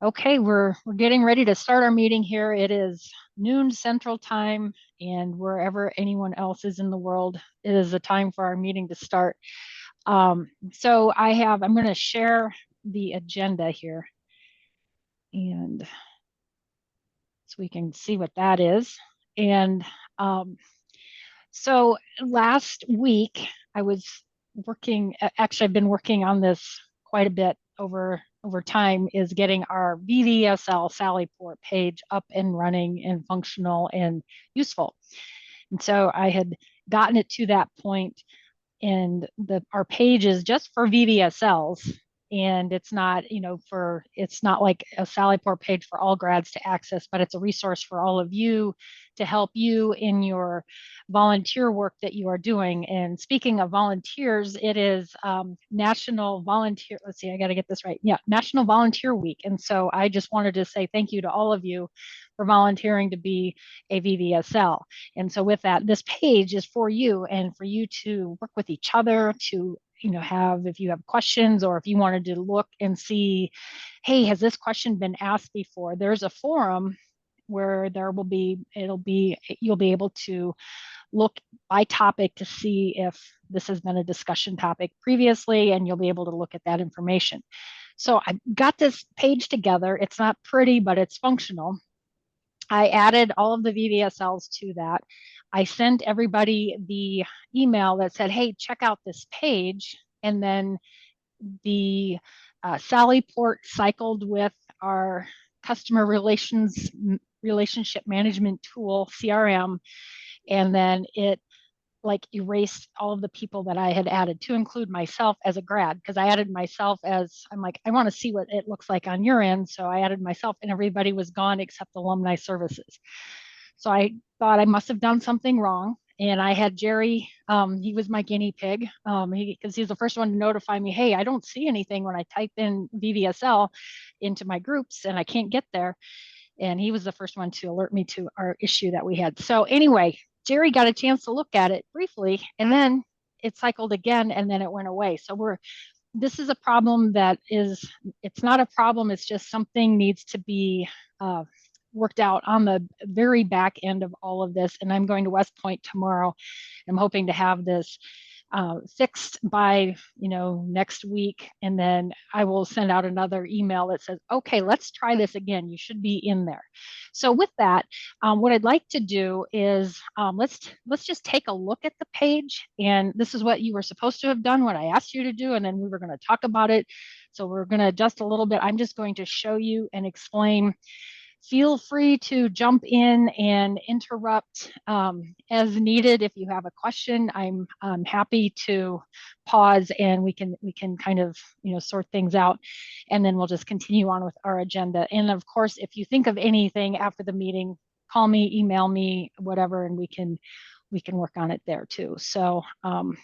Okay, we're getting ready to start our meeting here. It is noon Central Time, and wherever anyone else is in the world, it is the time for our meeting to start. So I'm going to share the agenda here, and so we can see what that is. And um, so last week I was actually I've been working on this quite a bit over time, is getting our VVSL Sallyport page up and running and functional and useful. And so I had gotten it to that point, and our page is just for VVSLs, and it's not, it's not like a Sallyport page for all grads to access, but it's a resource for all of you to help you in your volunteer work that you are doing. And speaking of volunteers, it is National Volunteer, let's see, I got to get this right. Yeah, National Volunteer Week. And so I just wanted to say thank you to all of you for volunteering to be a VVSL. And so with that, this page is for you and for you to work with each other to, have, if you have questions, or if you wanted to look and see, hey, has this question been asked before? There's a forum where you'll be able to look by topic to see if this has been a discussion topic previously, and you'll be able to look at that information. So I got this page together. It's not pretty, but it's functional. I added all of the VVSLs to that. I sent everybody the email that said, hey, check out this page. And then the Sallyport cycled with our customer relationship management tool, CRM. And then it like erased all of the people that I had added, to include myself as a grad, because I added myself as, I'm like, I want to see what it looks like on your end. So I added myself, and everybody was gone except alumni services. So I thought I must have done something wrong. And I had Jerry, he was my guinea pig, because he's the first one to notify me, hey, I don't see anything when I type in VVSL into my groups and I can't get there. And he was the first one to alert me to our issue that we had. So anyway, Jerry got a chance to look at it briefly, and then it cycled again, and then it went away. So this is a problem it's not a problem, it's just something needs to be worked out on the very back end of all of this. And I'm going to West Point tomorrow. I'm hoping to have this fixed by next week, and then I will send out another email that says, okay, let's try this again, you should be in there. So with that, what I'd like to do is let's just take a look at the page, and this is what you were supposed to have done, what I asked you to do, and then we were going to talk about it. So we're going to adjust a little bit. I'm just going to show you and explain. Feel free to jump in and interrupt as needed. If you have a question, I'm happy to pause, and we can kind of sort things out, and then we'll just continue on with our agenda. And of course, if you think of anything after the meeting, call me, email me, whatever, and we can work on it there too. So I'm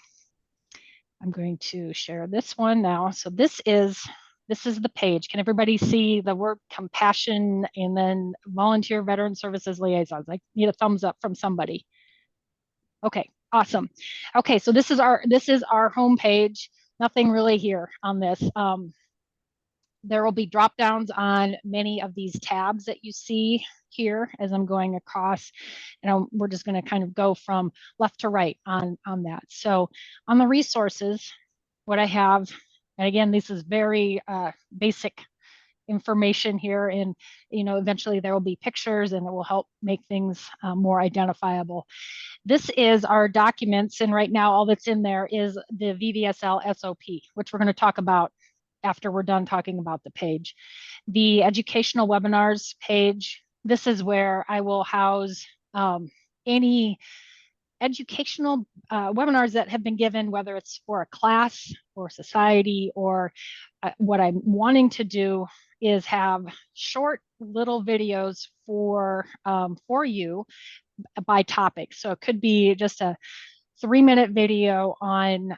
going to share this one now. So this is the page. Can everybody see the word compassion and then volunteer veteran services liaisons? I need a thumbs up from somebody. Okay, awesome. Okay, so this is our home page. Nothing really here on this. There will be drop downs on many of these tabs that you see here as I'm going across, and we're just going to kind of go from left to right on that. So on the resources, what I have, and again, this is very basic information here, and eventually there will be pictures, and it will help make things more identifiable. This is our documents, and right now all that's in there is the VVSL SOP, which we're going to talk about after we're done talking about the page. The educational webinars page, this is where I will house any educational webinars that have been given, whether it's for a class or society, or what I'm wanting to do is have short little videos for you by topic. So it could be just a 3-minute video on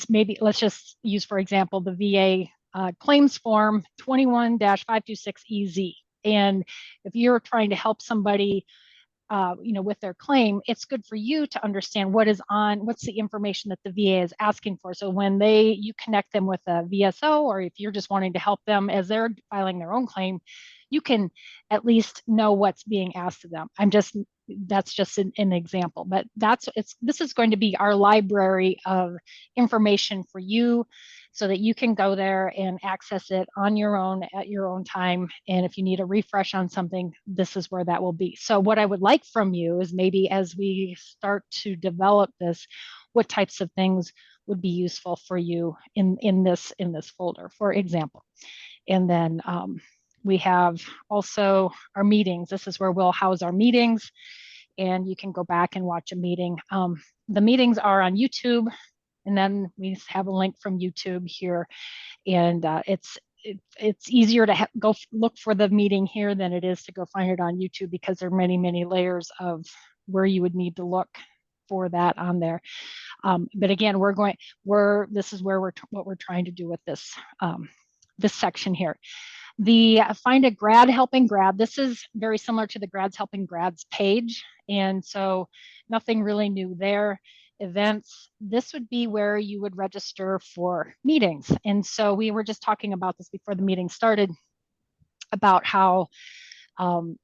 maybe, let's just use, for example, the VA claims form 21-526EZ. And if you're trying to help somebody with their claim, it's good for you to understand what's the information that the VA is asking for. So when you connect them with a VSO, or if you're just wanting to help them as they're filing their own claim, you can at least know what's being asked of them. That's just an example, but this is going to be our library of information for you, so that you can go there and access it on your own at your own time. And if you need a refresh on something, this is where that will be. So what I would like from you is, maybe as we start to develop this, what types of things would be useful for you in this folder, for example. And then we have also our meetings. This is where we'll house our meetings, and you can go back and watch a meeting. The meetings are on YouTube, and then we have a link from YouTube here. And it's easier to go look for the meeting here than it is to go find it on YouTube, because there are many layers of where you would need to look for that on there. But again, this is what we're trying to do with this section here. The find a grad helping grad. This is very similar to the grads helping grads page. And so nothing really new there. Events, this would be where you would register for meetings. And so we were just talking about this before the meeting started, about how, how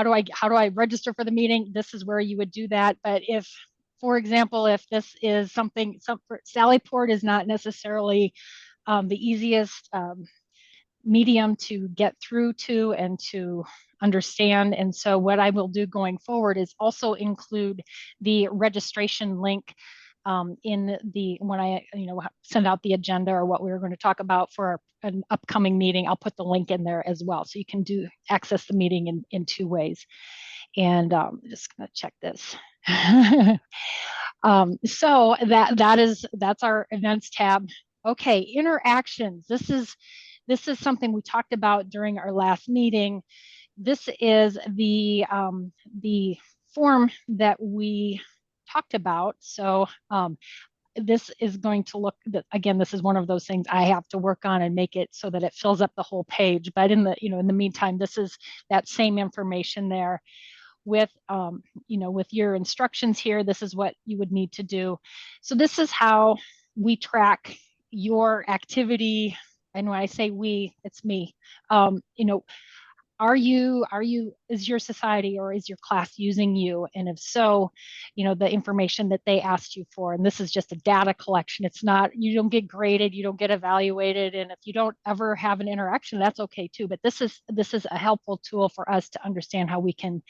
do I register for the meeting? This is where you would do that. But if, for example, if this is Sallyport is not necessarily the easiest medium to get through to and to understand. And so what I will do going forward is also include the registration link when I send out the agenda, or what we're going to talk about for an upcoming meeting. I'll put the link in there as well, so you can access the meeting in two ways. And I'm just going to check this. So that's our events tab. Okay, interactions. This is something we talked about during our last meeting. This is the form that we talked about. So this is going to look, again, this is one of those things I have to work on and make it so that it fills up the whole page. But in the meantime, this is that same information there with your instructions here. This is what you would need to do. So this is how we track your activity. And when I say we, it's me. Is your society or is your class using you? And if so, the information that they asked you for. And this is just a data collection. It's not, you don't get graded, you don't get evaluated. And if you don't ever have an interaction, that's okay too. But this is a helpful tool for us to understand how we can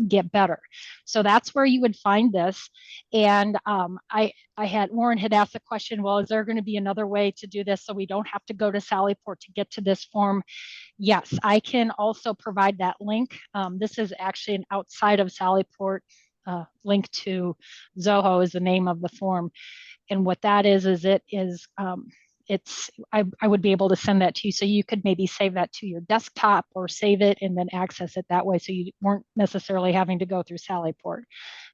get better. So that's where you would find this. And Warren had asked the question, well, is there going to be another way to do this so we don't have to go to Sallyport to get to this form? Yes, I can also provide that link. This is actually an outside of Sallyport link to Zoho is the name of the form. And what that is I would be able to send that to you. So you could maybe save that to your desktop or save it and then access it that way. So you weren't necessarily having to go through Sallyport,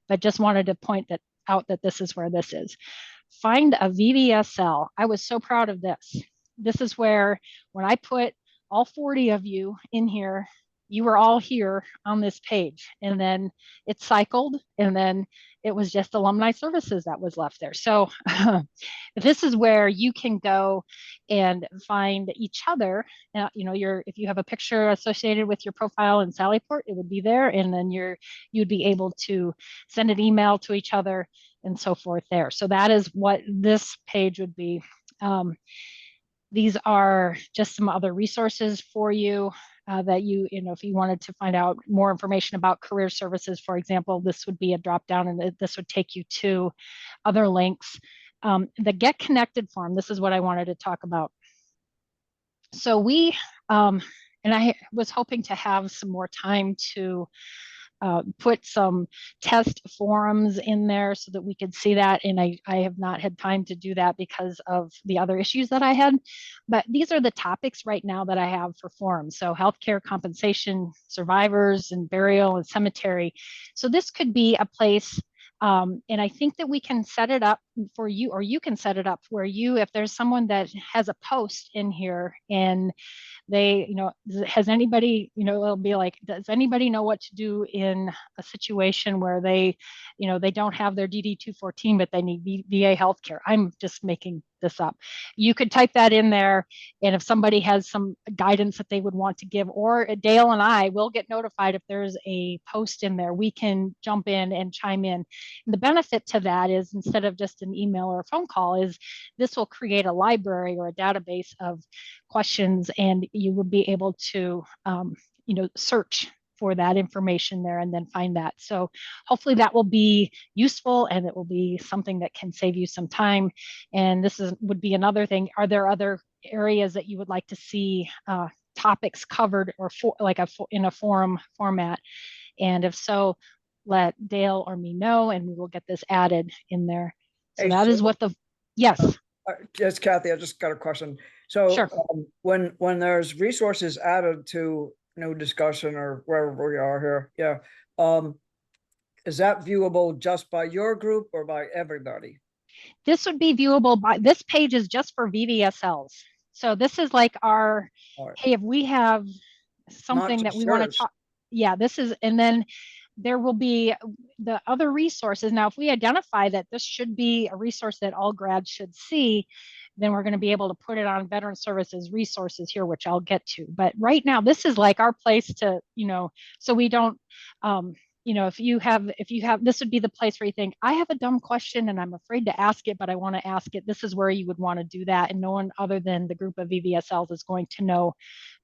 but just wanted to point out that this is where this is. Find a VVSL. I was so proud of this. This is where, when I put all 40 of you in here, you were all here on this page, and then it cycled, and then it was just alumni services that was left there. So this is where you can go and find each other. If you have a picture associated with your profile in Sallyport, it would be there, and then you'd be able to send an email to each other and so forth there. So that is what this page would be. These are just some other resources for you that if you wanted to find out more information about career services, for example, this would be a drop down, and this would take you to other links. The Get Connected form, this is what I wanted to talk about. So and I was hoping to have some more time to put some test forums in there so that we could see that. And I have not had time to do that because of the other issues that I had. But these are the topics right now that I have for forums. So healthcare, compensation, survivors, and burial and cemetery. So this could be a place, and I think that we can set it up for you, or you can set it up where if there's someone that has a post in here and they, has anybody, it'll be like, does anybody know what to do in a situation where they, they don't have their DD-214, but they need VA healthcare? I'm just making this up. You could type that in there, and if somebody has some guidance that they would want to give, or Dale and I will get notified if there's a post in there, we can jump in and chime in. And the benefit to that is, instead of just an email or a phone call, is this will create a library or a database of questions, and you would be able to search for that information there and then find that. So hopefully that will be useful, and it will be something that can save you some time. And this would be another thing. Are there other areas that you would like to see topics covered, or in a forum format? And if so, let Dale or me know, and we will get this added in there. So that is what yes. Yes, Kathy, I just got a question. So sure. When there's resources added to new discussion or wherever we are here, is that viewable just by your group or by everybody? This would be viewable by, this page is just for VVSLs. So this is like our, hey, if we have something that we want to talk, this is, and then there will be the other resources. Now, if we identify that this should be a resource that all grads should see, then we're going to be able to put it on Veteran Services resources here, which I'll get to. But right now, this is like our place to, so we don't, if you have, this would be the place where you think, I have a dumb question and I'm afraid to ask it, but I want to ask it. This is where you would want to do that. And no one other than the group of VVSLs is going to know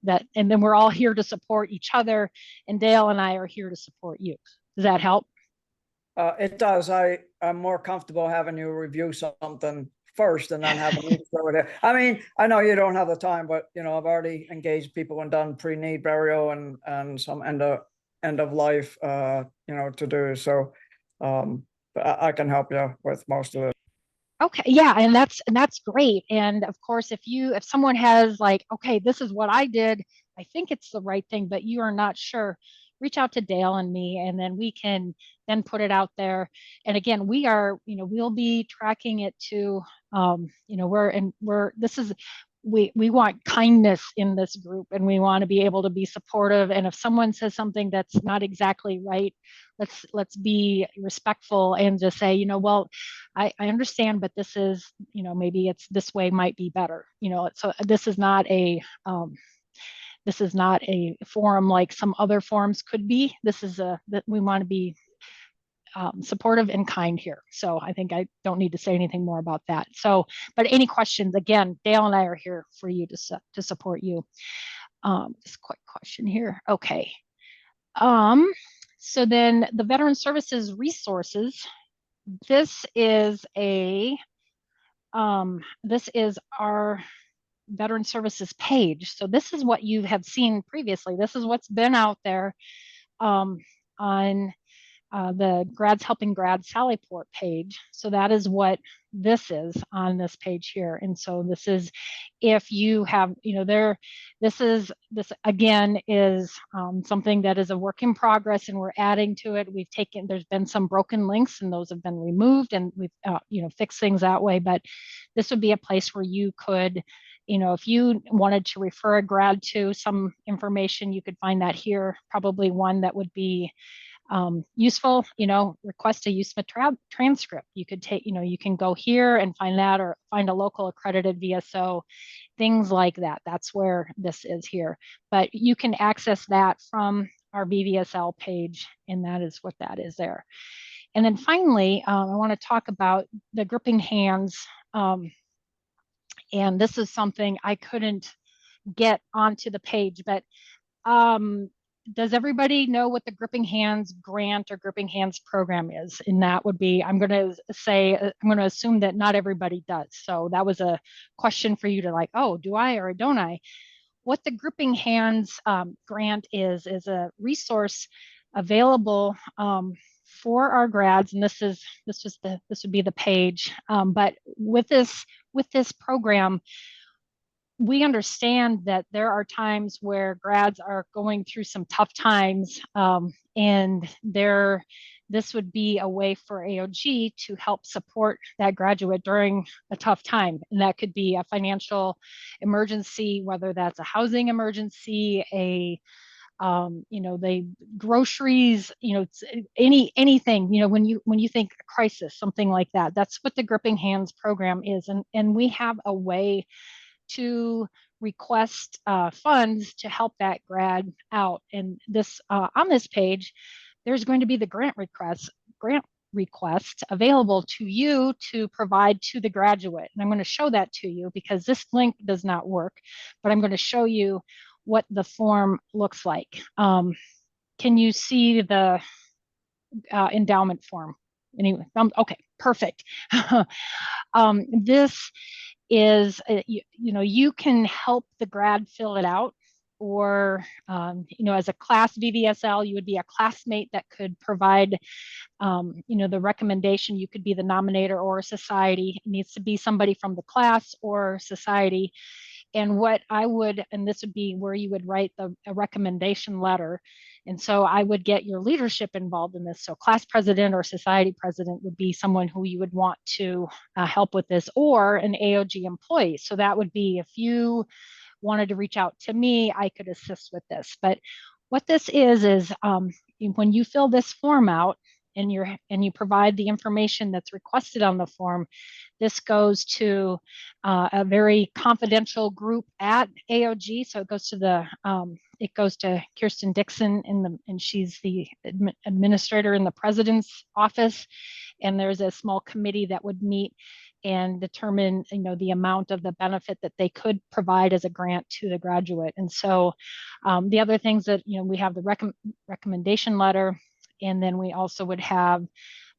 that. And then we're all here to support each other. And Dale and I are here to support you. Does that help? It does. I'm more comfortable having you review something first and then having you throw it in. I mean, I know you don't have the time, but I've already engaged people and done pre-need burial and some end of life to do. So I can help you with most of it. Okay, yeah, and that's great. And of course, if someone has like, okay, this is what I did, I think it's the right thing, but you are not sure, reach out to Dale and me, and then we can then put it out there. And again, we'll be tracking it too. We want kindness in this group, and we want to be able to be supportive. And if someone says something that's not exactly right, let's be respectful and just say, well, I understand, but this is, maybe it's this way might be better. So this is not a forum like some other forums could be. This is that we want to be supportive and kind here. So I think I don't need to say anything more about that. So, but any questions, again, Dale and I are here for you to support you. Just a quick question here. Okay. So then the Veteran Services resources, this is our Veteran Services page. So this is what you have seen previously. This is what's been out there on the Grads Helping Grads Sallyport page. So that is what this is on this page here. And so this is, if you have, this again is something that is a work in progress, and we're adding to it. There's been some broken links, and those have been removed, and we've, fixed things that way. But this would be a place where you could, if you wanted to refer a grad to some information, you could find that here. Probably one that would be useful, request a USMA transcript. You could take, you can go here and find that, or find a local accredited VSO, things like that. That's where this is here. But you can access that from our VVSL page, and that is what that is there. And then finally, I want to talk about the gripping hands. And this is something I couldn't get onto the page, but does everybody know what the Gripping Hands grant or Gripping Hands program is? And that would be, I'm going to assume that not everybody does. So that was a question for you to like, oh, do I or don't I? What the Gripping Hands grant is a resource available for our grads, and this would be the page. But with this program, we understand that there are times where grads are going through some tough times, and they're this would be a way for AOG to help support that graduate during a tough time. And that could be a financial emergency, whether that's a housing emergency, the groceries, anything, when you think crisis, something like that. That's what the Gripping Hands program is. And we have a way to request funds to help that grad out. And this on this page, there's going to be the grant request available to you to provide to the graduate. And I'm going to show that to you because this link does not work, but I'm going to show you what the form looks like. Can you see the endowment form? Anyway, okay, perfect. This is, you can help the grad fill it out, or, as a class VVSL, you would be a classmate that could provide, the recommendation. You could be the nominator, or a society. It needs to be somebody from the class or society. And and this would be where you would write a recommendation letter. And so I would get your leadership involved in this. So class president or society president would be someone who you would want to help with this, or an AOG employee. So that would be, if you wanted to reach out to me, I could assist with this. But what this is when you fill this form out and you provide the information that's requested on the form, this goes to a very confidential group at AOG. So it goes to Kirsten Dixon and she's the administrator in the president's office. And there's a small committee that would meet and determine, the amount of the benefit that they could provide as a grant to the graduate. And so the other things that, we have the recommendation letter, and then we also would have,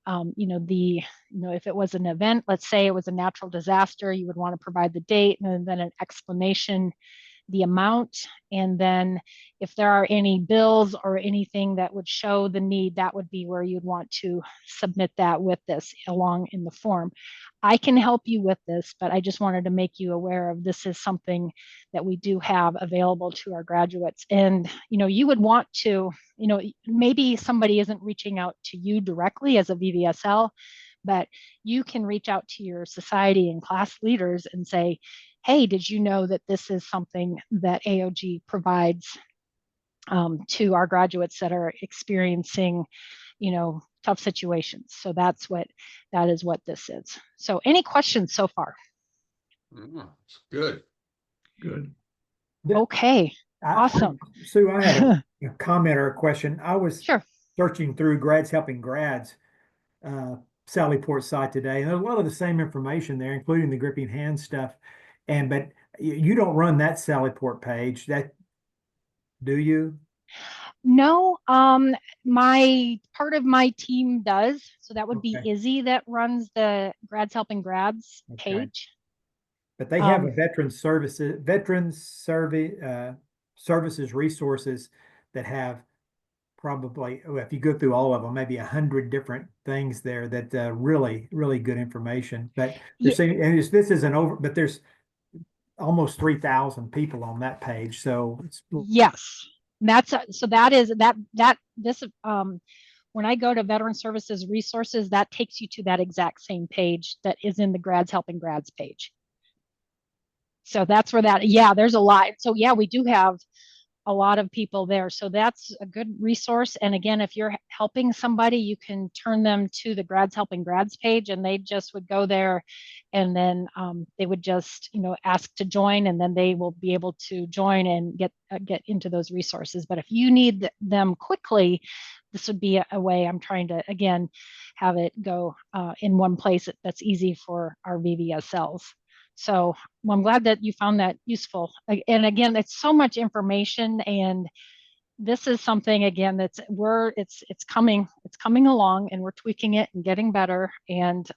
if it was an event, let's say it was a natural disaster, you would want to provide the date and then an explanation, the amount, and then if there are any bills or anything that would show the need, that would be where you'd want to submit that with this along in the form. I can help you with this, but I just wanted to make you aware of this is something that we do have available to our graduates. And you would want to, maybe somebody isn't reaching out to you directly as a VVSL, but you can reach out to your society and class leaders and say, hey, did you know that this is something that AOG provides to our graduates that are experiencing, tough situations? So that is what this is. So any questions so far? Good. Okay, awesome. Sue, I had a comment or a question. I was Sure. searching through Grads Helping Grads Sallyport site today, and there's a lot of the same information there, including the Gripping Hands stuff. But you don't run that Sallyport page, do you? No, my part of my team does. So that would be Izzy that runs the Grads Helping Grads page. But they have a veterans services resources that have probably, if you go through all of them, maybe 100 different things there that really, really good information. But this isn't over, but there's almost 3,000 people on that page. So it's yes, when I go to Veteran Services Resources, that takes you to that exact same page that is in the Grads Helping Grads page. So that's where there's a lot. So we do have a lot of people there. So that's a good resource. And again, if you're helping somebody, you can turn them to the Grads Helping Grads page, and they just would go there, and then they would just, ask to join, and then they will be able to join and get into those resources. But if you need them quickly, this would be a way. I'm trying to, again, have it go in one place that's easy for our VVSLs. So I'm glad that you found that useful. And again, it's so much information, and this is something, again, it's coming along, and we're tweaking it and getting better. And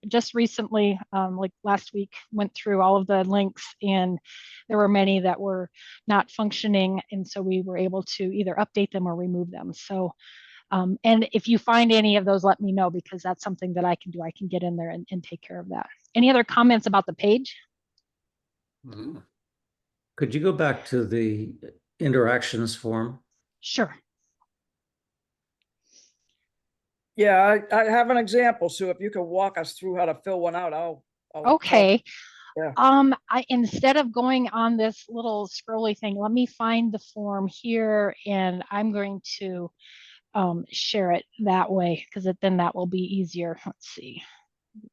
just recently, like last week, went through all of the links, and there were many that were not functioning. And so we were able to either update them or remove them. So and if you find any of those, let me know, because that's something that I can do. I can get in there and take care of that. Any other comments about the page? Could you go back to the interactions form? Sure. Yeah, I have an example, Sue. If you could walk us through how to fill one out, I'll Okay. Yeah. I instead of going on this little scrolly thing, let me find the form here and I'm going to share it that way because then that will be easier. Let's see.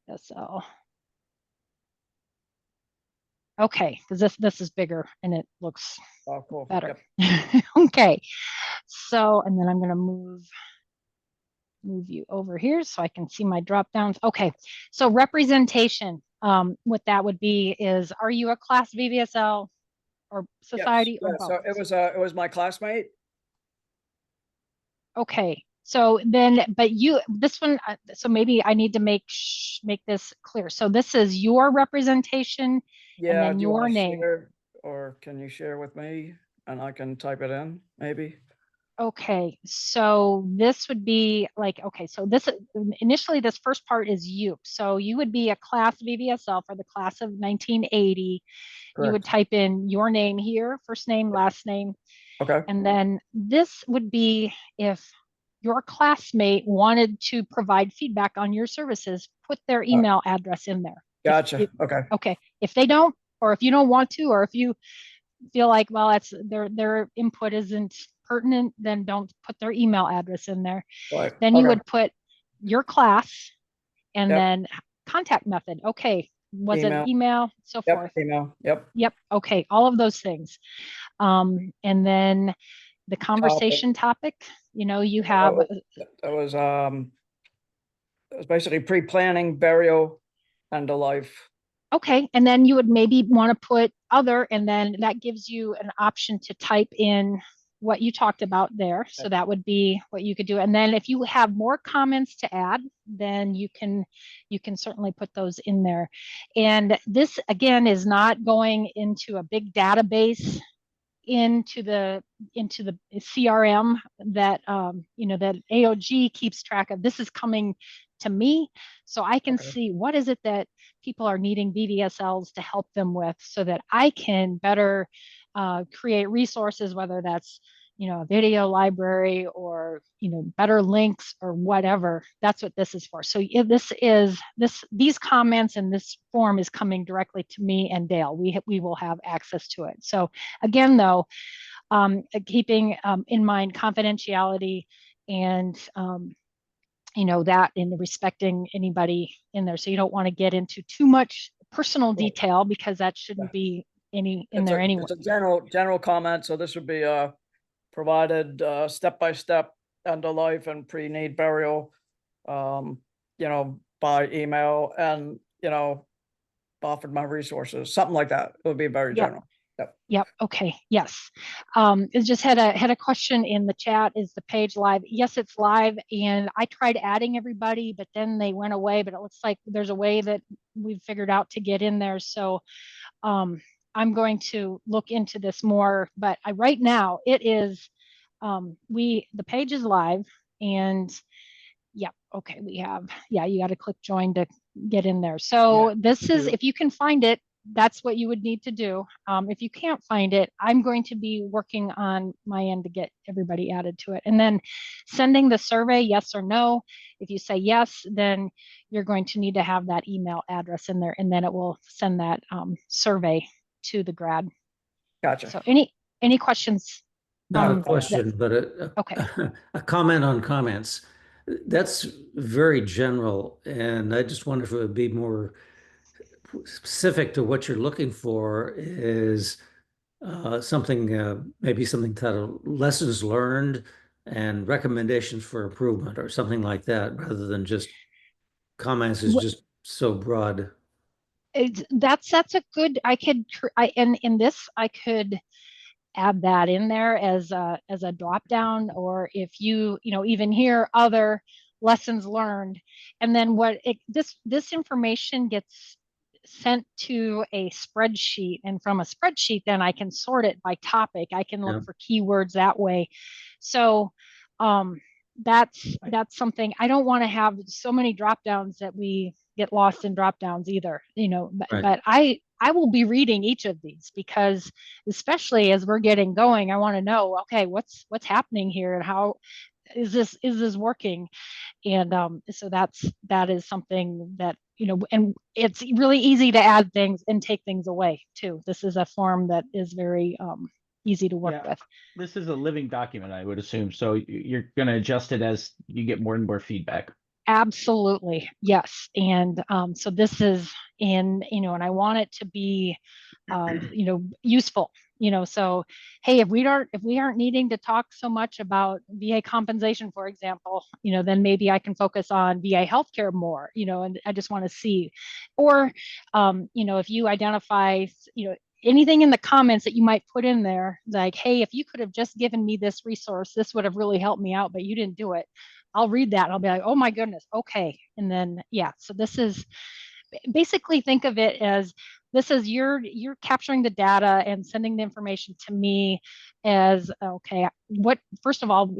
SL. Okay, because this is bigger and it looks Oh, cool. better. Yep. Okay, so and then I'm going to move you over here so I can see my drop downs. Okay, so representation. What that would be is, are you a class VVSL or society or both? So it was my classmate. Okay, so then, but this one, so maybe I need to make this clear. So this is your representation and Yeah, then do you your want to name. share, or can you share with me and I can type it in, maybe? Okay, so this would be like, okay, so this initially this first part is you. So you would be a class VVSL for the class of 1980. You would Correct. type in your name here, first name, last name, Okay. and then this would be if your classmate wanted to provide feedback on your services, put their email address in there. Gotcha. Okay. Okay, if they don't, or if you don't want to, or if you feel like, well, that's their input isn't pertinent, then don't put their email address in there. Right. Then you Okay. would put your class and Yep. then contact method. Okay, was it Email. email, so Yep. forth. Email. Yep. Yep. Okay, all of those things. And then the conversation topic, you have, That was basically pre-planning, burial, end of life. okay, and then you would maybe want to put other, and then that gives you an option to type in what you talked about there. So that would be what you could do. And then if you have more comments to add, then you can certainly put those in there. And this again is not going into a big database into the CRM that that AOG keeps track of. This is coming to me, so I can Okay. see what is it that people are needing VVSLs to help them with, so that I can better create resources, whether that's a video library or better links or whatever. That's what this is for. So these comments and this form is coming directly to me and Dale. We will have access to it. So again, though, keeping in mind confidentiality and that in respecting anybody in there. So you don't want to get into too much personal detail because that shouldn't be in there anyway. It's a general comment. So this would be provided step-by-step end of life and pre-need burial, by email, and offered my resources, something like that. It would be very Yep. general. Yep. Yep. Okay. Yes. It just had a question in the chat. Is the page live? Yes, it's live. And I tried adding everybody, but then they went away. But it looks like there's a way that we've figured out to get in there. So I'm going to look into this more. But right now it is. The page is live, and yeah. Okay. You got to click join to get in there. So this is, if you can find it, that's what you would need to do. If you can't find it, I'm going to be working on my end to get everybody added to it. And then sending the survey, yes or no. If you say yes, then you're going to need to have that email address in there, and then it will send that survey to the grad. Gotcha. So any questions? Not a question, but Okay. a comment on comments. That's very general, and I just wonder if it would be more specific to what you're looking for. Is maybe something titled lessons learned and recommendations for improvement, or something like that, rather than just comments is just so broad. That's a good, and in this I could add that in there as a drop down, or if even here other lessons learned, and then this information gets sent to a spreadsheet, and from a spreadsheet then I can sort it by topic. I can look for keywords that way. So that's something. I don't want to have so many drop downs that we get lost in drop downs either, but I will be reading each of these, because especially as we're getting going, I want to know, okay, what's happening here, and how is this working? And so that is something that, and it's really easy to add things and take things away too. This is a form that is very easy to work with. This is a living document, I would assume. So you're going to adjust it as you get more and more feedback. Absolutely. Yes. And so this is and I want it to be, useful, so, hey, if we aren't needing to talk so much about VA compensation, for example, then maybe I can focus on VA healthcare more, and I just want to see, or, if you identify, anything in the comments that you might put in there, like, hey, if you could have just given me this resource, this would have really helped me out, but you didn't do it. I'll read that and I'll be like, oh my goodness, okay. And then, yeah, so this is basically, think of it as this is you're capturing the data and sending the information to me as, okay, what, first of all,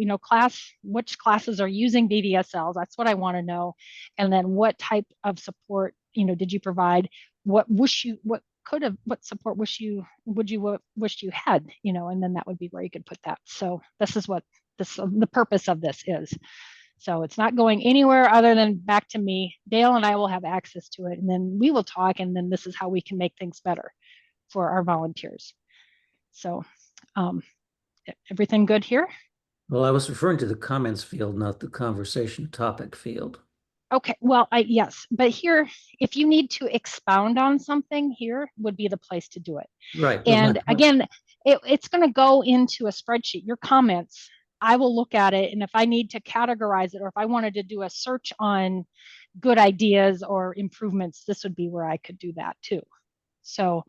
which classes are using VVSLs? That's what I want to know. And then what type of support, did you provide? What support wish you had, and then that would be where you could put that. So this is what the purpose of this is. So it's not going anywhere other than back to me. Dale and I will have access to it, and then we will talk, and then this is how we can make things better for our volunteers. So everything good here? Well, I was referring to the comments field, not the conversation topic field. Okay, well, yes, but here, if you need to expound on something, here would be the place to do it. Right. And again, it's going to go into a spreadsheet. Your comments, I will look at it, and if I need to categorize it, or if I wanted to do a search on good ideas or improvements, this would be where I could do that too. So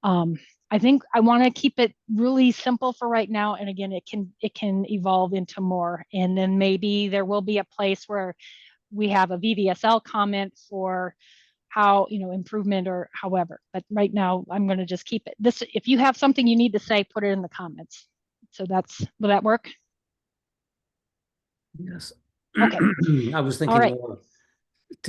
I think I want to keep it really simple for right now. And again, it can evolve into more. And then maybe there will be a place where we have a VVSL comment for how, improvement or however, but right now I'm going to just keep it this. If you have something you need to say, put it in the comments. So will that work? Yes. Okay. I was thinking right.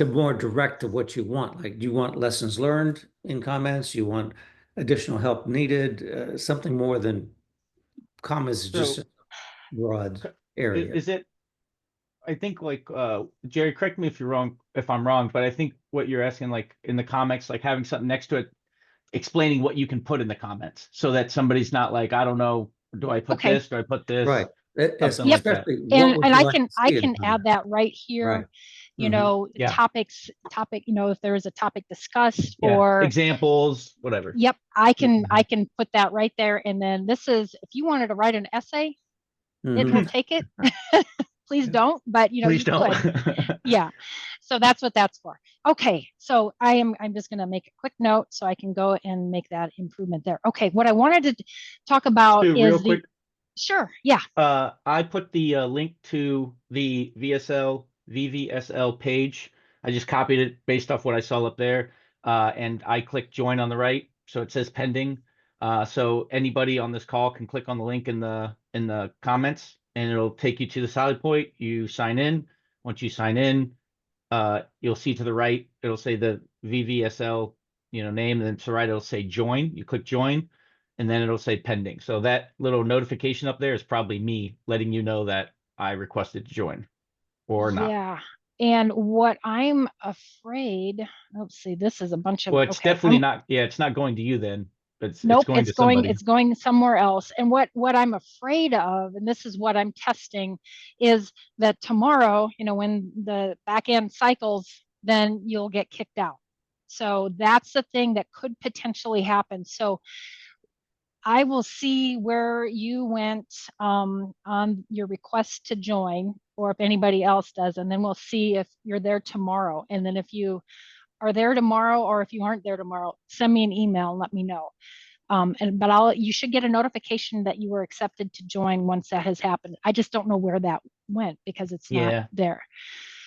more direct to what you want. Like, do you want lessons learned in comments? You want additional help needed? Something more than comments is just a broad area. Is it? I think Jerry, correct me if I'm wrong, but I think what you're asking, like in the comics, like having something next to it, explaining what you can put in the comments, so that somebody's not like, I don't know, do I put this? Do I put this? Right. Something like that. And I can add that right here. Right. Topic, if there is a topic discussed or examples, whatever. Yep, I can put that right there. And then this is, if you wanted to write an essay, it will take it. Please don't, but Please don't. Yeah. So that's what that's for. Okay. So I'm just going to make a quick note so I can go and make that improvement there. Okay. What I wanted to talk about is real quick. Sure. Yeah. I put the link to the VVSL page. I just copied it based off what I saw up there. And I clicked join on the right. So it says pending. So anybody on this call can click on the link in the comments, and it'll take you to the solid point. You sign in. Once you sign in, you'll see to the right, it'll say the VVSL, name, and then to the right, it'll say join. You click join, and then it'll say pending. So that little notification up there is probably me letting you know that I requested to join or not. Yeah. And what I'm afraid, let's see, this is a bunch of, well, it's definitely not. Yeah, it's not going to you then. Nope, it's going it's going somewhere else. And what I'm afraid of, and this is what I'm testing, is that tomorrow, when the back end cycles, then you'll get kicked out. So that's the thing that could potentially happen. So I will see where you went on your request to join, or if anybody else does, and then we'll see if you're there tomorrow. And then if you are there tomorrow, or if you aren't there tomorrow, send me an email and let me know. But you should get a notification that you were accepted to join once that has happened. I just don't know where that went because it's not there.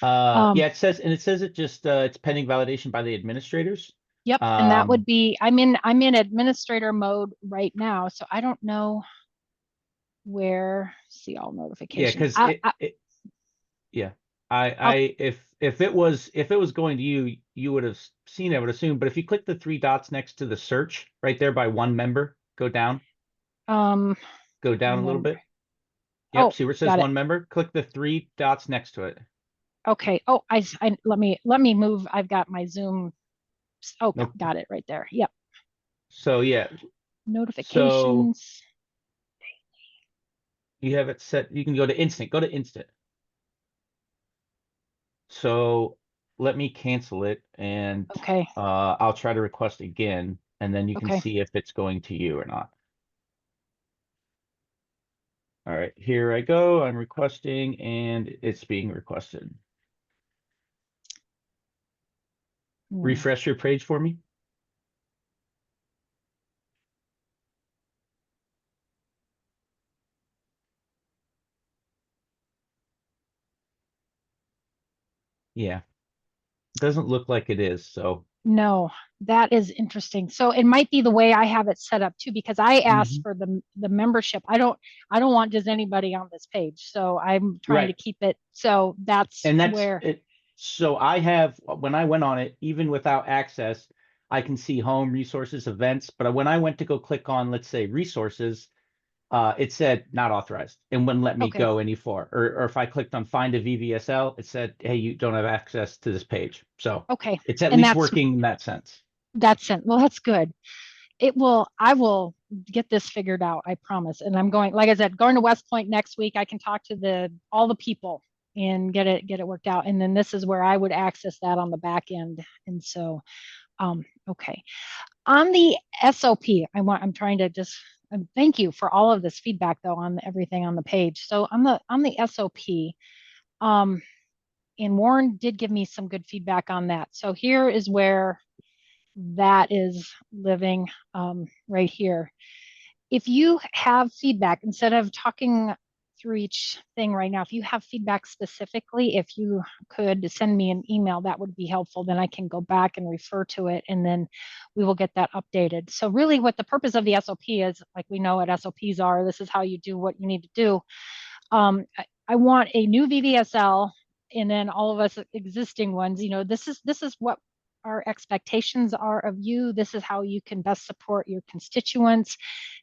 It says it just it's pending validation by the administrators. Yep, and that would be, I'm in administrator mode right now, so I don't know where. See all notifications. If it was going to you, you would have seen it, I would assume. But if you click the three dots next to the search right there by one member, go down. Go down a little bit. Yep, Oh, see where it says got it. one member? Click the 3 dots next to it. Okay. Oh, let me move. I've got my Zoom. Oh, Nope. got it right there. Yep. So yeah, Notifications. you have it set. You can go to instant. Go to instant. So let me cancel it, and Okay. I'll try to request again, and then you can Okay. see if it's going to you or not. All right, here I go. I'm requesting, and it's being requested. Refresh your page for me. Yeah, doesn't look like it is. So No, that is interesting. So it might be the way I have it set up too, because I asked Mhm. for the membership. I don't want just anybody on this page. So I'm trying to Right. keep it. So that's And that's where. it. So I have, when I went on it, even without access, I can see home, resources, events. But when I went to go click on, let's say, resources, it said not authorized and wouldn't let me Okay. go any far. Or if I clicked on find a VVSL, it said, hey, you don't have access to this page. So Okay. it's at And least working in that sense. well, that's good. I will get this figured out, I promise. And I'm going, like I said, going to West Point next week. I can talk to all the people and get it worked out. And then this is where I would access that on the back end. And so, okay. On the SOP, I'm trying to just thank you for all of this feedback though on everything on the page. So on the SOP, and Warren did give me some good feedback on that. So here is where that is living, right here. If you have feedback, instead of talking through each thing right now, if you have feedback specifically, if you could send me an email, that would be helpful. Then I can go back and refer to it, and then we will get that updated. So really what the purpose of the SOP is, like we know what SOPs are, this is how you do what you need to do. I want a new VVSL, and then all of us existing ones, this is what our expectations are of you. This is how you can best support your constituents.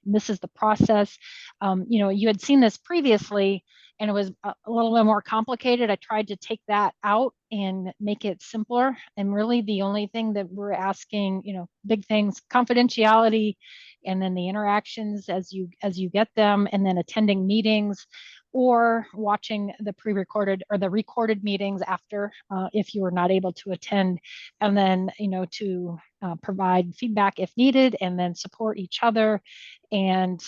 And this is the process. You had seen this previously, and it was a little bit more complicated. I tried to take that out and make it simpler. And really, the only thing that we're asking, big things, confidentiality, and then the interactions as you get them, and then attending meetings or watching the pre-recorded or the recorded meetings after, if you were not able to attend, and then to provide feedback if needed, and then support each other. And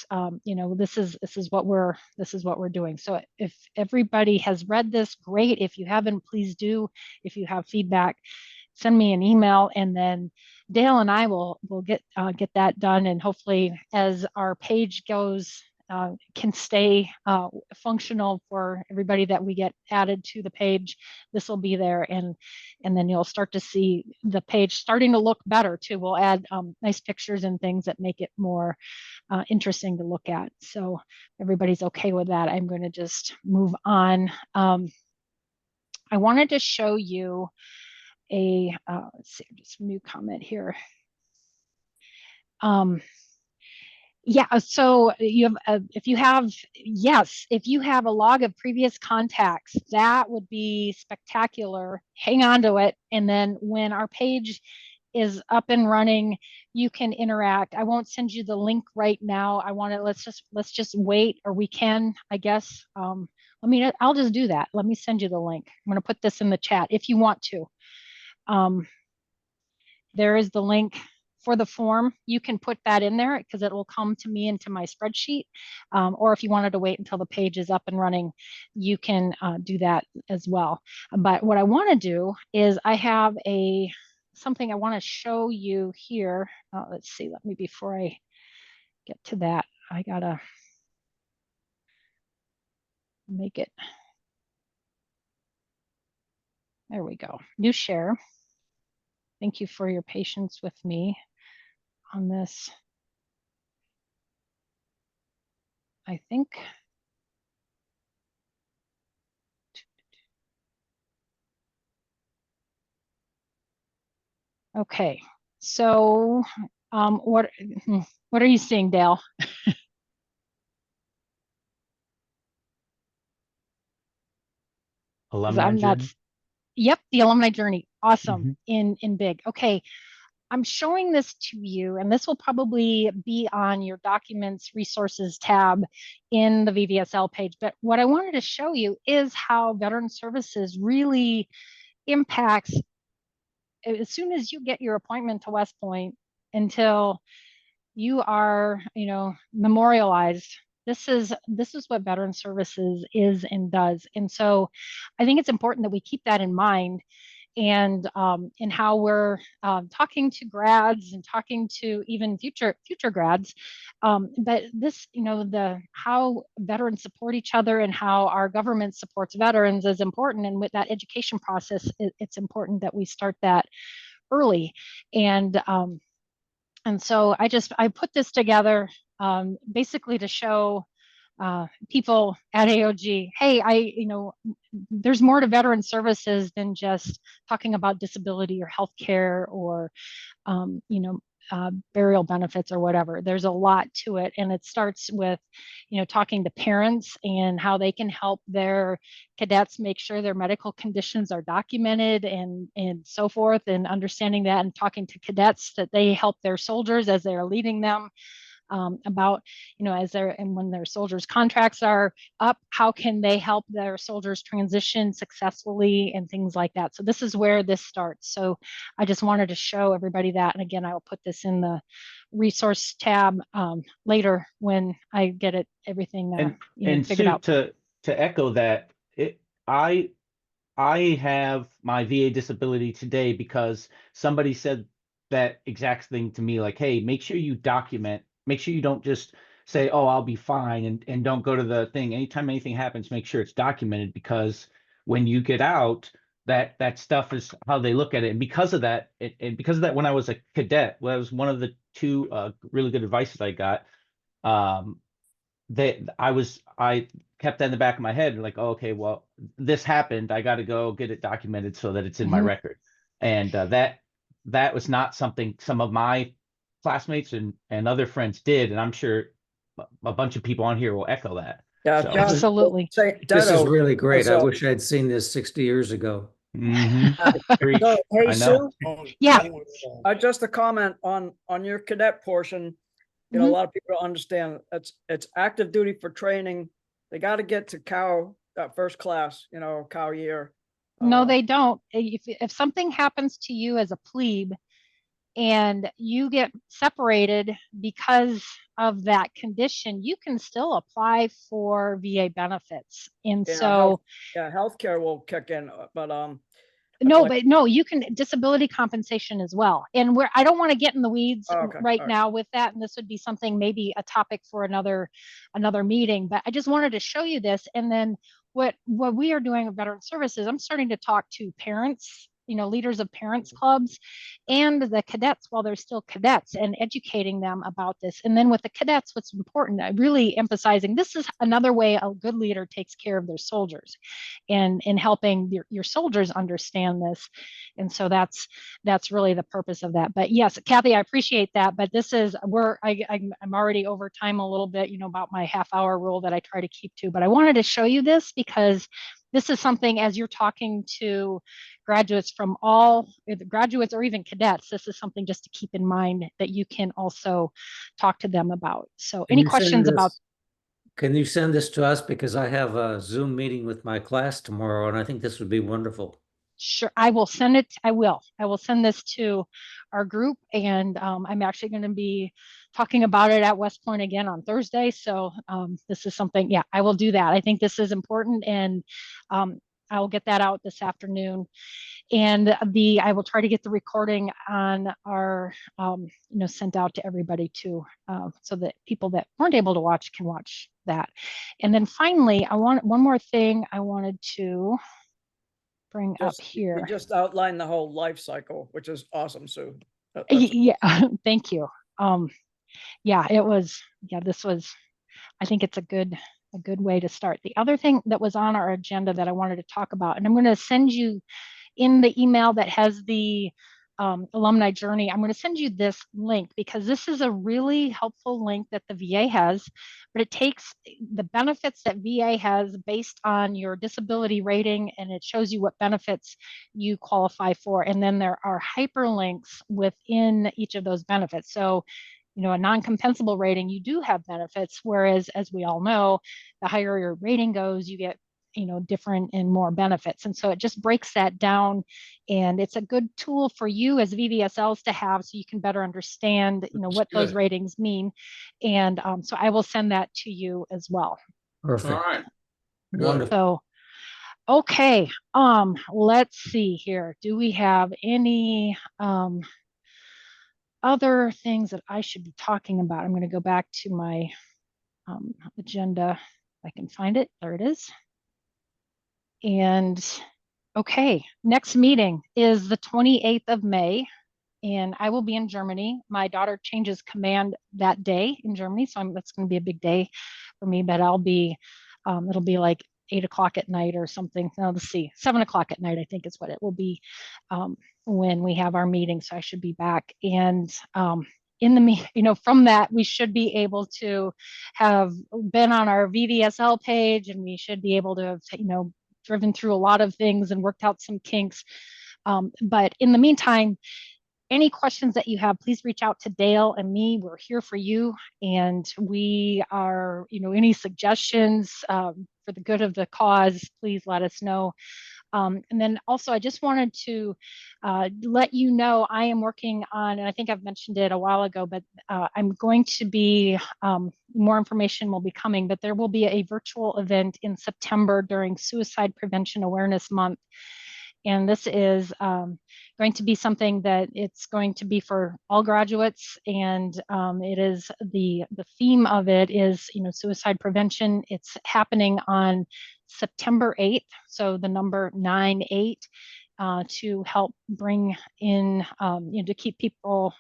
this is what we're doing. So if everybody has read this, great. If you haven't, please do. If you have feedback, send me an email, and then Dale and I will get that done. And hopefully, as our page goes, can stay functional for everybody that we get added to the page. This will be there, and then you'll start to see the page starting to look better too. We'll add nice pictures and things that make it more interesting to look at. So everybody's okay with that. I'm going to just move on. I wanted to show you let's see, just a new comment here. Yeah, so you have, if you have a log of previous contacts, that would be spectacular. Hang on to it. And then when our page is up and running, you can interact. I won't send you the link right now. Let's just wait, or we can, I guess. I'll just do that. Let me send you the link. I'm going to put this in the chat if you want to. There is the link for the form. You can put that in there because it will come to me into my spreadsheet. Or if you wanted to wait until the page is up and running, you can do that as well. But what I want to do is I have something I want to show you here. Let's see, before I get to that, I gotta make it. There we go. New share. Thank you for your patience with me on this. I think. Okay, so what are you seeing, Dale? Alumni journey? Yep, the alumni journey. Awesome. Mhm. In big. Okay. I'm showing this to you, and this will probably be on your documents resources tab in the VVSL page. But what I wanted to show you is how veteran services really impacts as soon as you get your appointment to West Point until you are, memorialized. This is what veteran services is and does. And so I think it's important that we keep that in mind, and in how we're talking to grads and talking to even future grads. But this, the how veterans support each other and how our government supports veterans is important. And with that education process, it's important that we start that early. And so I put this together basically to show people at AOG, hey, there's more to veteran services than just talking about disability or healthcare or, burial benefits or whatever. There's a lot to it. And it starts with, talking to parents and how they can help their cadets make sure their medical conditions are documented and so forth, and understanding that, and talking to cadets that they help their soldiers as they're leading them about, as they're, and when their soldiers' contracts are up, how can they help their soldiers transition successfully and things like that. So this is where this starts. So I just wanted to show everybody that. And again, I will put this in the resource tab later when I get everything And figured Sue, out. to echo that, I have my VA disability today because somebody said that exact thing to me, like, hey, make sure you document, make sure you don't just say, oh, I'll be fine, and don't go to the thing. Anytime anything happens, make sure it's documented, because when you get out, that stuff is how they look at it. And because of that, when I was a cadet, that was one of the two really good advices I got. I kept that in the back of my head, like, oh, okay, well, this happened, I got to go get it documented so that it's in my record. And that was not something some of my classmates and other friends did, and I'm sure a bunch of people on here will echo that. Yeah, So, John, Absolutely. This is really great. I so- wish I'd seen this 60 years ago. preach. So, hey, I know. Sue, Yeah. just a comment on your cadet portion. A lot of people don't understand it's active duty for training. They got to get to cow that first class, cow year. No, they don't. If something happens to you as a plebe and you get separated because of that condition, you can still apply for VA benefits. And so healthcare will kick in, but no, you can disability compensation as well. And I don't want to get in the weeds right now with that. And this would be something, maybe a topic for another meeting, but I just wanted to show you this. And then what we are doing with veteran services, I'm starting to talk to parents, leaders of parents clubs and the cadets while they're still cadets, and educating them about this. And then with the cadets, what's important, really emphasizing this is another way a good leader takes care of their soldiers, and in helping your soldiers understand this. And so that's really the purpose of that. But yes, Kathy, I appreciate that. But this is I'm already over time a little bit, about my half-hour rule that I try to keep to. But I wanted to show you this because this is something, as you're talking to graduates from all graduates or even cadets, this is something just to keep in mind that you can also talk to them about. So any questions about? Can you send this to us? Because I have a Zoom meeting with my class tomorrow, and I think this would be wonderful. Sure, I will send it. I will send this to our group, and I'm actually going to be talking about it at West Point again on Thursday. So this is something, yeah, I will do that. I think this is important, and I will get that out this afternoon. And I will try to get the recording on our, sent out to everybody too, so that people that weren't able to watch can watch that. And then finally, I want one more thing I wanted to bring up here. You just outlined the whole life cycle, which is awesome, Sue. Yeah, thank you. Yeah, it was, this was, I think it's a good way to start. The other thing that was on our agenda that I wanted to talk about, and I'm going to send you in the email that has the alumni journey, I'm going to send you this link because this is a really helpful link that the VA has, but it takes the benefits that VA has based on your disability rating, and it shows you what benefits you qualify for. And then there are hyperlinks within each of those benefits. So, you know, a non-compensable rating, you do have benefits, whereas as we all know, the higher your rating goes, you get, you know, different and more benefits. And so it just breaks that down, and it's a good tool for you as VVSLs to have so you can better understand, you know, what those ratings mean. And so I will send that to you as well. Perfect. All right. Wonderful. So, okay, let's see here. Do we have any other things that I should be talking about? I'm going to go back to my agenda. If I can find it. There it is. And okay, next meeting is the 28th of May, and I will be in Germany. My daughter changes command that day in Germany, so that's going to be a big day for me, but I'll be, it'll be like 8 o'clock at night or something. No, let's see, 7 o'clock at night, I think is what it will be when we have our meeting. So I should be back. And in the, you know, from that, we should be able to have been on our VVSL page, and we should be able to have, you know, driven through a lot of things and worked out some kinks. But in the meantime, any questions that you have, please reach out to Dale and me. We're here for you. And we are, you know, any suggestions for the good of the cause, please let us know. And then also, I just wanted to let you know I am working on, and I think I've mentioned it a while ago, but I'm going to be, more information will be coming, but there will be a virtual event in September during Suicide Prevention Awareness Month. And this is going to be something that it's going to be for all graduates. And it is the theme of it is, you know, suicide prevention. It's happening on September 8th. So the number 9-8 to help bring in, you know, to keep people,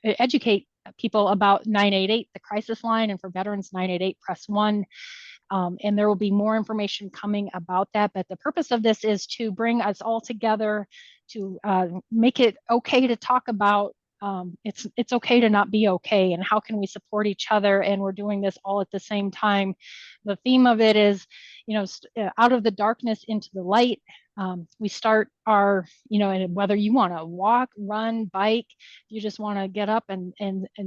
educate people about 988, the crisis line, and for veterans 988, press 1. And there will be more information coming about that. But the purpose of this is to bring us all together to make it okay to talk about it's okay to not be okay, and how can we support each other, and we're doing this all at the same time. The theme of it is, you know, out of the darkness into the light. We start our, you know, and whether you want to walk, run, bike, you just want to get up and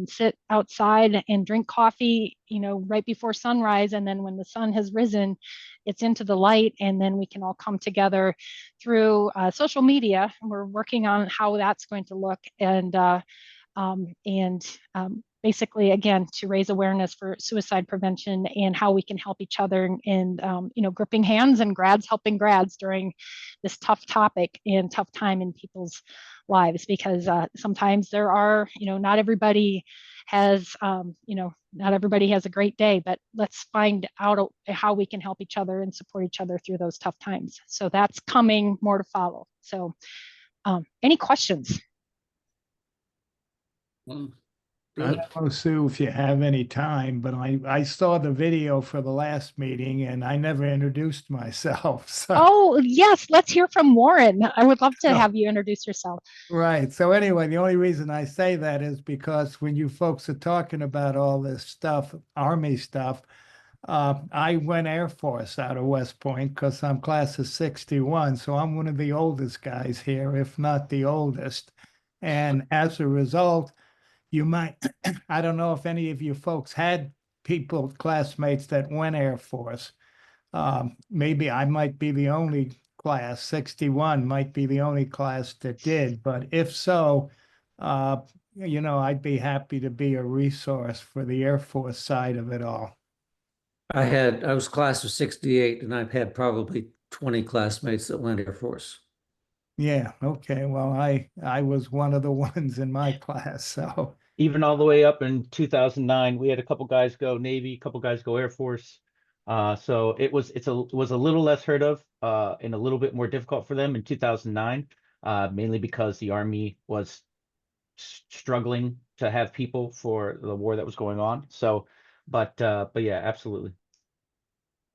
sit outside and drink coffee, you know, right before sunrise, and then when the sun has risen, it's into the light, and then we can all come together through social media. We're working on how that's going to look, and basically, again, to raise awareness for suicide prevention and how we can help each other, and you know, gripping hands and grads helping grads during this tough topic and tough time in people's lives, because sometimes there are, you know, not everybody has, you know, not everybody has a great day, but let's find out how we can help each other and support each other through those tough times. So that's coming, more to follow. So any questions? Good. I don't know, Sue, if you have any time, but I saw the video for the last meeting and I never introduced myself. So, Oh, yes, let's hear from Warren. I would love to have you introduce yourself. right. So anyway, the only reason I say that is because when you folks are talking about all this stuff, Army stuff, I went Air Force out of West Point because I'm class of 61. So I'm one of the oldest guys here, if not the oldest. And as a result, you might, I don't know if any of you folks had people, classmates that went Air Force. Maybe I might be the only class, 61 might be the only class that did, but if so, you know, I'd be happy to be a resource for the Air Force side of it all. I was class of 68, and I've had probably 20 classmates that went Air Force. Yeah, okay. Well, I was one of the ones in my class, so. Even all the way up in 2009, we had a couple guys go Navy, a couple guys go Air Force. So it was a little less heard of and a little bit more difficult for them in 2009, mainly because the Army was struggling to have people for the war that was going on. So, but yeah, absolutely.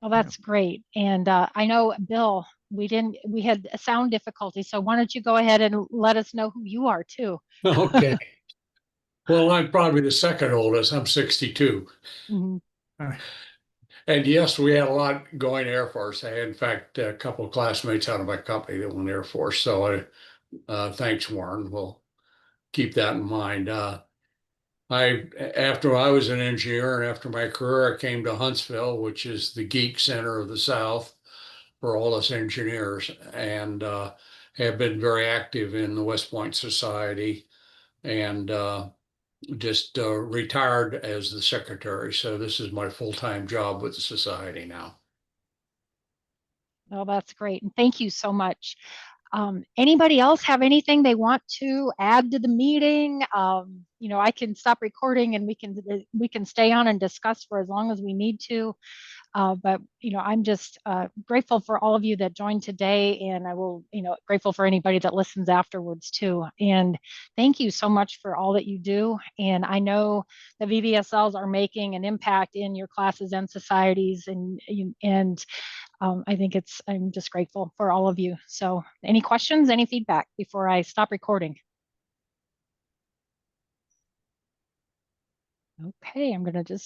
Well, that's great. And I know, Bill, we had a sound difficulty. So why don't you go ahead and let us know who you are too? Okay. Well, I'm probably the second oldest. I'm 62. Mhm. And yes, we had a lot going Air Force. I had, in fact, a couple of classmates out of my company that went Air Force. So thanks, Warren. We'll keep that in mind. After I was an engineer and after my career, I came to Huntsville, which is the geek center of the South for all us engineers, and have been very active in the West Point Society, and just retired as the secretary. So this is my full-time job with the society now. Oh, that's great. And thank you so much. Anybody else have anything they want to add to the meeting? I can stop recording and we can stay on and discuss for as long as we need to. But I'm just grateful for all of you that joined today, and I will, grateful for anybody that listens afterwards too. And thank you so much for all that you do. And I know the VVSLs are making an impact in your classes and societies, and I'm just grateful for all of you. So, any questions, any feedback before I stop recording? Okay, I'm going to just